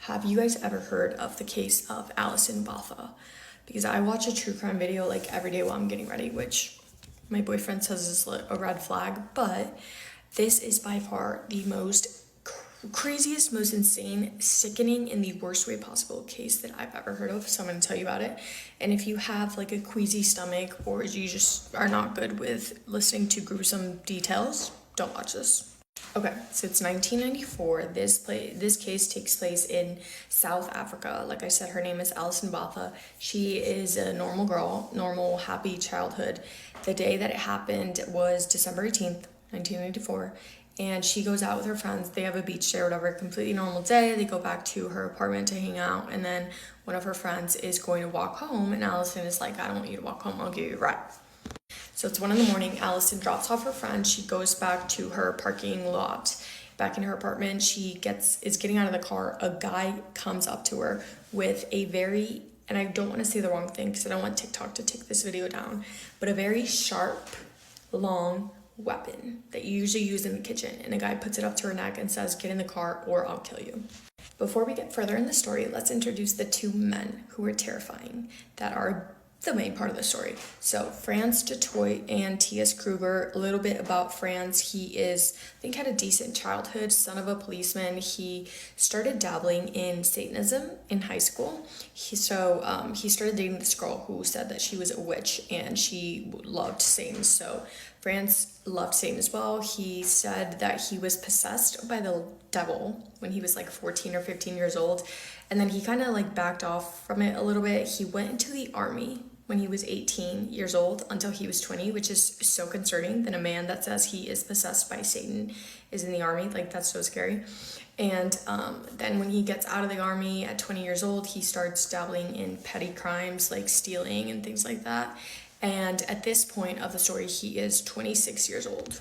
Have you guys ever heard of the case of Alison Botha? Because I watch a true crime video like every day while I'm getting ready, which my boyfriend says is a red flag, but this is by far the most craziest, most insane, sickening, in the worst way possible case that I've ever heard of. So I'm going to tell you about it. And if you have like a queasy stomach or you just are not good with listening to gruesome details, don't watch this. Okay, so it's 1994. This case takes place in South Africa. Like I said, her name is Alison Botha. She is a normal girl, normal, happy childhood. The day that it happened was December 18th, 1994. And she goes out with her friends. They have a beach day or whatever, completely normal day. They go back to her apartment to hang out. And then one of her friends is going to walk home. And Alison is like, I don't want you to walk home. I'll give you a ride. So it's 1 a.m. Alison drops off her friend. She goes back to her parking lot. Back in her apartment, she is getting out of the car. A guy comes up to her with a very, and I don't want to say the wrong thing because I don't want TikTok to take this video down, but a very sharp, long weapon that you usually use in the kitchen. And a guy puts it up to her neck and says, get in the car or I'll kill you. Before we get further in the story, let's introduce the two men who are terrifying that are the main part of the story. So Franz du Toit and T.S. Kruger. A little bit about Franz. He had a decent childhood, son of a policeman. He started dabbling in Satanism in high school. He started dating this girl who said that she was a witch and she loved Satan. So Franz loved Satan as well. He said that he was possessed by the devil when he was like 14 or 15 years old. And then he kind of like backed off from it a little bit. He went into the army when he was 18 years old until he was 20, which is so concerning that a man that says he is possessed by Satan is in the army. Like, that's so scary. And then when he gets out of the army at 20 years old, he starts dabbling in petty crimes like stealing and things like that. And at this point of the story, he is 26 years old.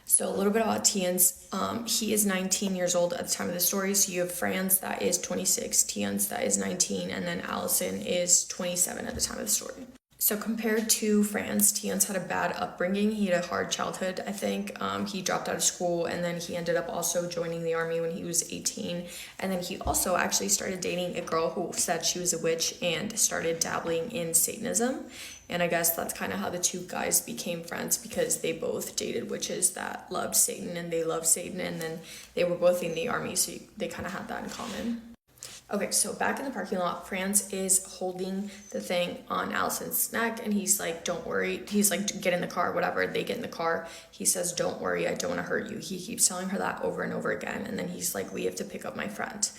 So a little bit about Tiens. He is 19 years old at the time of the story. So you have Franz that is 26, Tiens that is 19, and then Alison is 27 at the time of the story. So compared to Franz, Tiens had a bad upbringing. He had a hard childhood, I think. He dropped out of school and then he ended up also joining the army when he was 18. And then he also actually started dating a girl who said she was a witch and started dabbling in Satanism. And I guess that's kind of how the two guys became friends, because they both dated witches that loved Satan and they loved Satan, and then they were both in the army, so they kind of had that in common. Okay, so back in the parking lot, Franz is holding the thing on Alison's neck and he's like, don't worry. He's like, get in the car, whatever. They get in the car. He says, don't worry, I don't want to hurt you. He keeps telling her that over and over again. And then he's like, we have to pick up my friend.